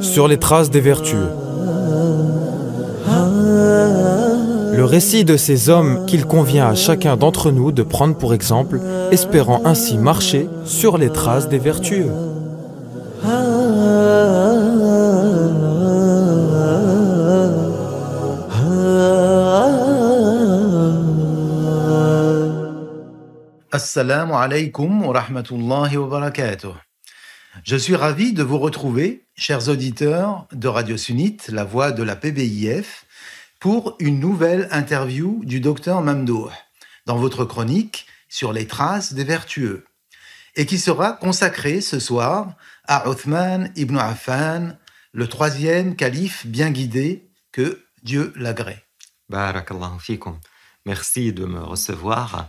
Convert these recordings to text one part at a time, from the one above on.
Sur les traces des vertueux. Le récit de ces hommes qu'il convient à chacun d'entre nous de prendre pour exemple, espérant ainsi marcher sur les traces des vertueux. Assalamu alaikum wa rahmatullahi wa barakatuh. Je suis ravi de vous retrouver, chers auditeurs de Radio Sunnite, la voix de la PBIF, pour une nouvelle interview du docteur Mamdouh, dans votre chronique sur les traces des vertueux, et qui sera consacrée ce soir à Othman ibn Affan, le troisième calife bien guidé, que Dieu l'agrée. Barakallahu fikum. Merci de me recevoir.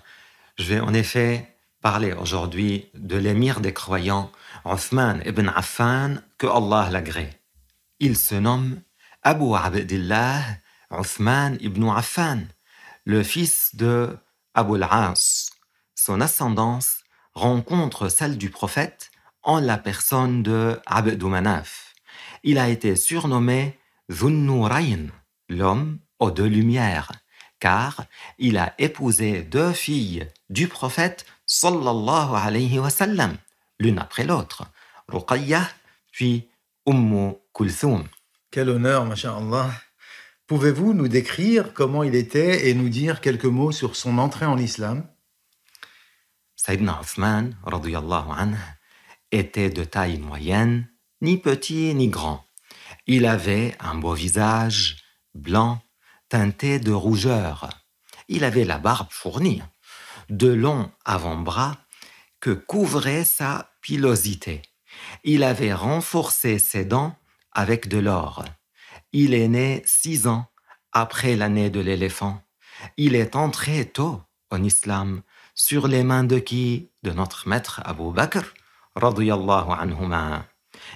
Je vais en effet parler aujourd'hui de l'émir des croyants, Othman ibn Affan, que Allah l'agrée. Il se nomme Abu Abdillah Othman ibn Affan, le fils de Abu al-As. Son ascendance rencontre celle du prophète en la personne de Abd Manaf. Il a été surnommé Dhunnurayn, l'homme aux deux lumières, car il a épousé deux filles du prophète sallallahu alayhi wa sallam, l'une après l'autre, Ruqayyah puis Kulthum. Quel honneur, masha'Allah. Pouvez-vous nous décrire comment il était et nous dire quelques mots sur son entrée en islam? Sayyidina Othman, radiyallahu anhu, était de taille moyenne, ni petit ni grand. Il avait un beau visage, blanc, teinté de rougeur. Il avait la barbe fournie, de longs avant-bras que couvrait sa pilosité. Il avait renforcé ses dents avec de l'or. Il est né 6 ans après l'année de l'éléphant. Il est entré tôt en islam. Sur les mains de qui? De notre maître Abu Bakr, radiyallahu anhuma.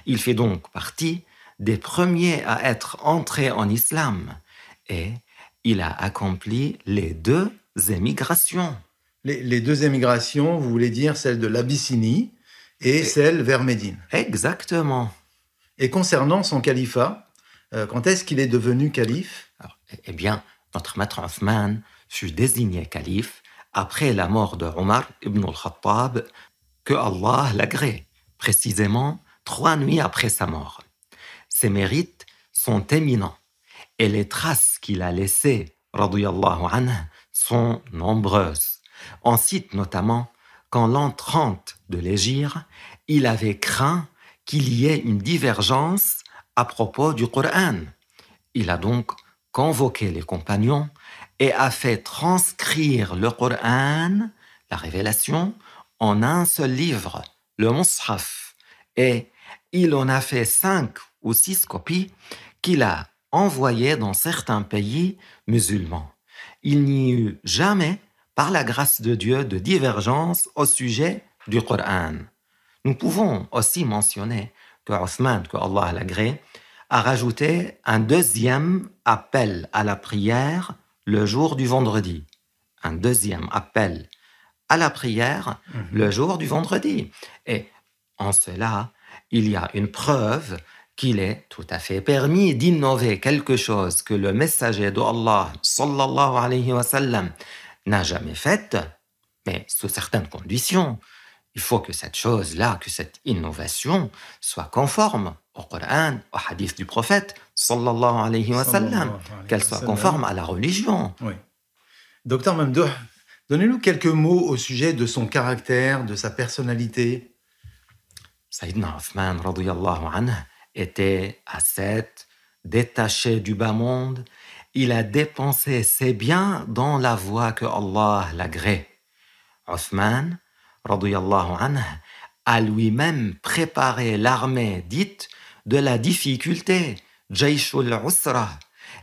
Il fait donc partie des premiers à être entrés en islam et il a accompli les 2 émigrations. Les 2 émigrations, vous voulez dire celle de l'Abyssinie et celle vers Médine. Exactement. Et concernant son califat, quand est-ce qu'il est devenu calife? Eh bien, notre maître Othman fut désigné calife après la mort de Omar ibn al-Khattab, que Allah l'agrée, précisément 3 nuits après sa mort. Ses mérites sont éminents et les traces qu'il a laissées, radiyallahu anhu, sont nombreuses. On cite notamment qu'en l'an 30 de l'Hégire, il avait craint qu'il y ait une divergence à propos du Coran. Il a donc convoqué les compagnons et a fait transcrire le Coran, la révélation, en un seul livre, le Mus'haf. Et il en a fait 5 ou 6 copies qu'il a envoyées dans certains pays musulmans. Il n'y eut jamais, par la grâce de Dieu, de divergence au sujet du Coran. Nous pouvons aussi mentionner que Othman, que Allah l'agrée, a rajouté un 2e appel à la prière le jour du vendredi. Un 2e appel à la prière le jour du vendredi. Et en cela, il y a une preuve qu'il est tout à fait permis d'innover quelque chose que le messager d'Allah, sallallahu alayhi wa sallam, n'a jamais fait, mais sous certaines conditions. Il faut que cette chose-là, que cette innovation soit conforme au Coran, au hadith du prophète, sallallahu alayhi wa sallam, qu'elle soit conforme à la religion. Oui. Docteur Mamdouh, donnez-nous quelques mots au sujet de son caractère, de sa personnalité. Sayyidina Othman, radiyallahu anhu, était ascète, détaché du bas monde. Il a dépensé ses biens dans la voie que Allah l'agrée. Othman, radiyallahu anhu, a lui-même préparé l'armée dite de la difficulté, Jayshul Usra.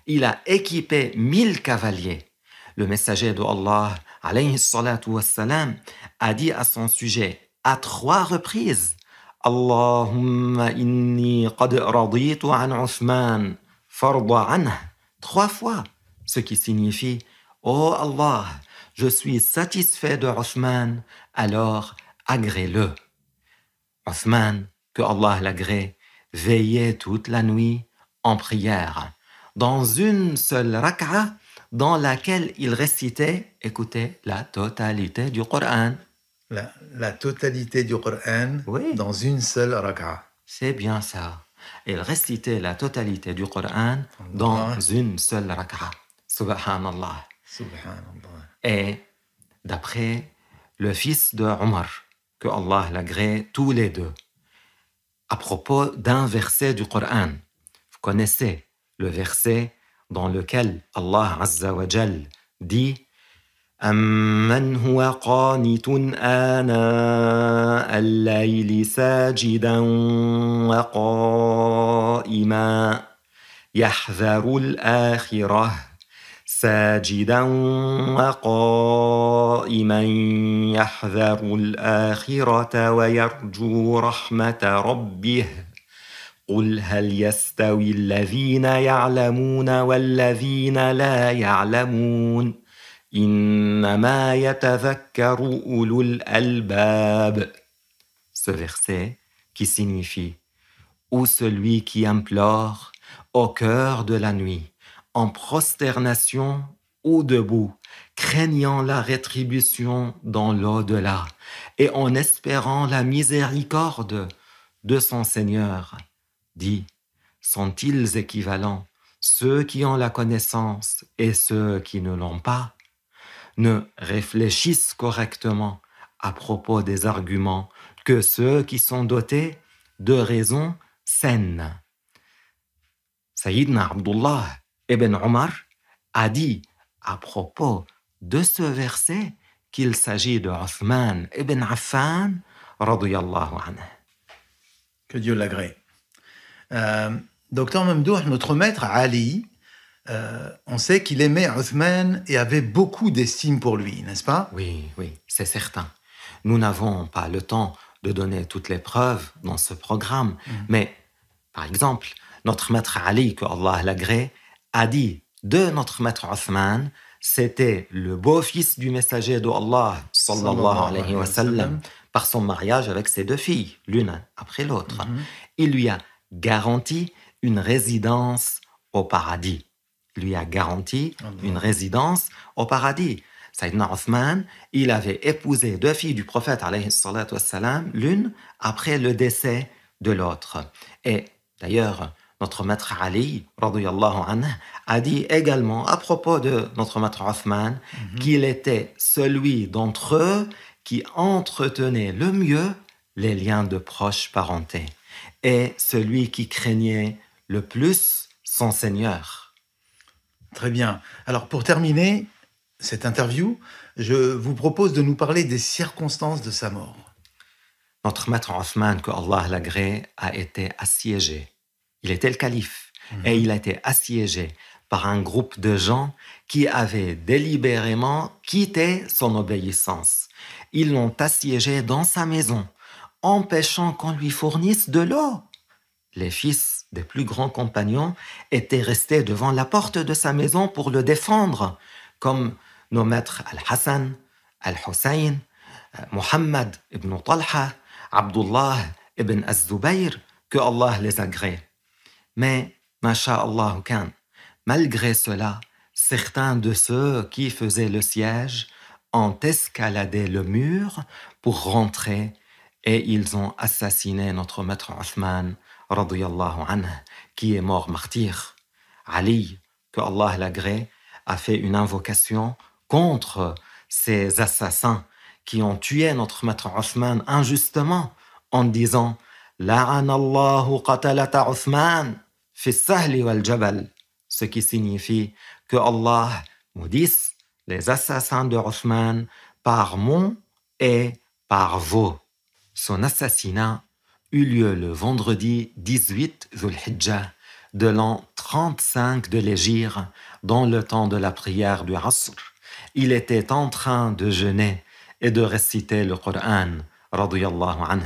Il a équipé 1000 cavaliers. Le messager de Allah, alayhi salatu wassalam, a dit à son sujet à 3 reprises: Allahumma inni qad raditu an Othman, farda anhu. 3 fois, ce qui signifie: Oh Allah, je suis satisfait de Othman, alors agrée-le. Othman, que Allah l'agrée, veillait toute la nuit en prière, dans une seule rak'a, dans laquelle il récitait, écoutez, la totalité du Coran. La totalité du Coran Oui. dans une seule rak'a. C'est bien ça. Il récitait la totalité du Coran dans une seule rak'a. Subhanallah. Subhanallah. Et d'après le fils de Omar, que Allah l'agrée tous les deux, à propos d'un verset du Coran. Vous connaissez le verset dans lequel Allah Azza wa Jal dit أَمَّنْ هُوَ قَانِتٌ آنَاءَ اللَّيْلِ سَاجِدًا وَقَائِمًا يَحْذَرُ الْآخِرَةَ ساجدا وقائما يحذر الآخرة ويرجو رحمة ربه قل هل يستوي الذين يعلمون والذين لا يعلمون إنما يتذكر أولو الألباب. Ce verset qui signifie ou celui qui implore au cœur de la nuit en prosternation ou debout, craignant la rétribution dans l'au-delà et en espérant la miséricorde de son Seigneur. Dit, sont-ils équivalents, ceux qui ont la connaissance et ceux qui ne l'ont pas? Ne réfléchissent correctement à propos des arguments que ceux qui sont dotés de raisons saines. Sayyidina Abdullah Ibn Omar a dit à propos de ce verset qu'il s'agit de Othman ibn Affan radiyallahu anhu. Que Dieu l'agrée. Docteur Mamdouh, notre maître Ali, on sait qu'il aimait Othman et avait beaucoup d'estime pour lui, n'est-ce pas? Oui, c'est certain. Nous n'avons pas le temps de donner toutes les preuves dans ce programme, mais par exemple, notre maître Ali, que Allah l'agrée, a dit de notre maître Othman, c'était le beau-fils du messager de Allah, sallallahu alayhi wa sallam, par son mariage avec ses deux filles, l'une après l'autre. Il lui a garanti une résidence au paradis. Sayyidina Othman, il avait épousé deux filles du prophète, alayhi salatu wassalam, l'une après le décès de l'autre. Et d'ailleurs, notre maître Ali, radiyallahu anhu, a dit également à propos de notre maître Othman qu'il était celui d'entre eux qui entretenait le mieux les liens de proche parenté et celui qui craignait le plus son Seigneur. Très bien. Alors, pour terminer cette interview, je vous propose de nous parler des circonstances de sa mort. Notre maître Othman, que Allah l'agrée, a été assiégé. Il était le calife et il a été assiégé par un groupe de gens qui avaient délibérément quitté son obéissance. Ils l'ont assiégé dans sa maison, empêchant qu'on lui fournisse de l'eau. Les fils des plus grands compagnons étaient restés devant la porte de sa maison pour le défendre, comme nos maîtres Al-Hassan, Al-Hussein, Muhammad ibn Talha, Abdullah ibn Az-Zubayr, que Allah les agrée. Mais, masha'Allah, malgré cela, certains de ceux qui faisaient le siège ont escaladé le mur pour rentrer et ils ont assassiné notre maître Othman, radiyallahu anhu, qui est mort martyr. Ali, que Allah l'agrée, a fait une invocation contre ces assassins qui ont tué notre maître Othman injustement en disant La'anallahu qatalata Othman fi sahli wal jabal, ce qui signifie que Allah maudisse les assassins de Othman par mont et par veau. Son assassinat eut lieu le vendredi 18 Dhul Hijjah de l'an 35 de l'Hégire, dans le temps de la prière du Asr. Il était en train de jeûner et de réciter le Coran, radiyallahu anhu.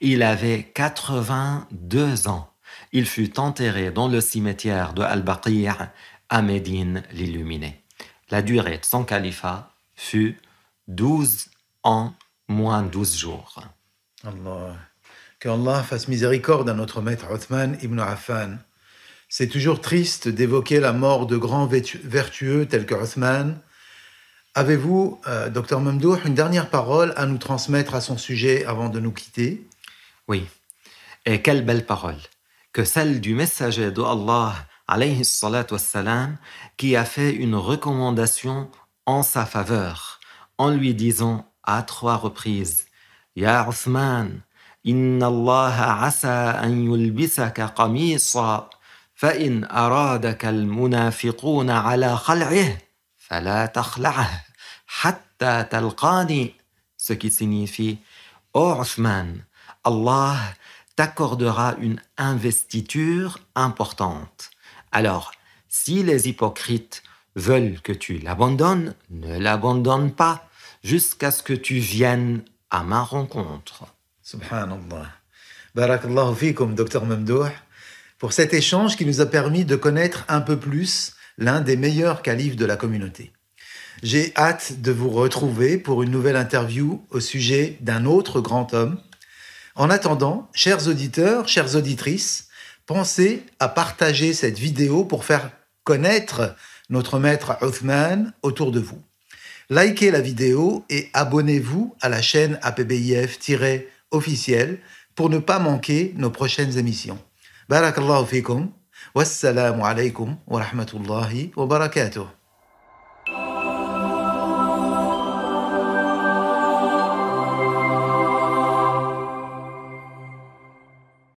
Il avait 82 ans. Il fut enterré dans le cimetière de Al-Baqi' à Médine l'illuminé. La durée de son califat fut 12 ans moins 12 jours. Allah. Que Allah fasse miséricorde à notre maître Othman ibn Affan. C'est toujours triste d'évoquer la mort de grands vertueux tels que Othman. Avez-vous, Dr Mamdouh, une dernière parole à nous transmettre à son sujet avant de nous quitter? Oui, et quelle belle parole que celle du messager d'Allah, alayhi salatu wassalam, qui a fait une recommandation en sa faveur, en lui disant à 3 reprises « Ya Uthman, inna Allah asa an yulbisaka qamisa, fa in aradaka al-munafiquna ala khal'ih, fala takhla'ah, hatta talqani » ce qui signifie « Ô Uthman, Allah t'accordera une investiture importante. Alors, si les hypocrites veulent que tu l'abandonnes, ne l'abandonne pas jusqu'à ce que tu viennes à ma rencontre. » Subhanallah. Barakallahu fikum, Dr Mamdouh, pour cet échange qui nous a permis de connaître un peu plus l'un des meilleurs califes de la communauté. J'ai hâte de vous retrouver pour une nouvelle interview au sujet d'un autre grand homme. En attendant, chers auditeurs, chères auditrices, pensez à partager cette vidéo pour faire connaître notre maître Othman autour de vous. Likez la vidéo et abonnez-vous à la chaîne APBIF-officielle pour ne pas manquer nos prochaines émissions. Barakallahu fikum, wassalamu alaykum wa rahmatullahi wa barakatuh.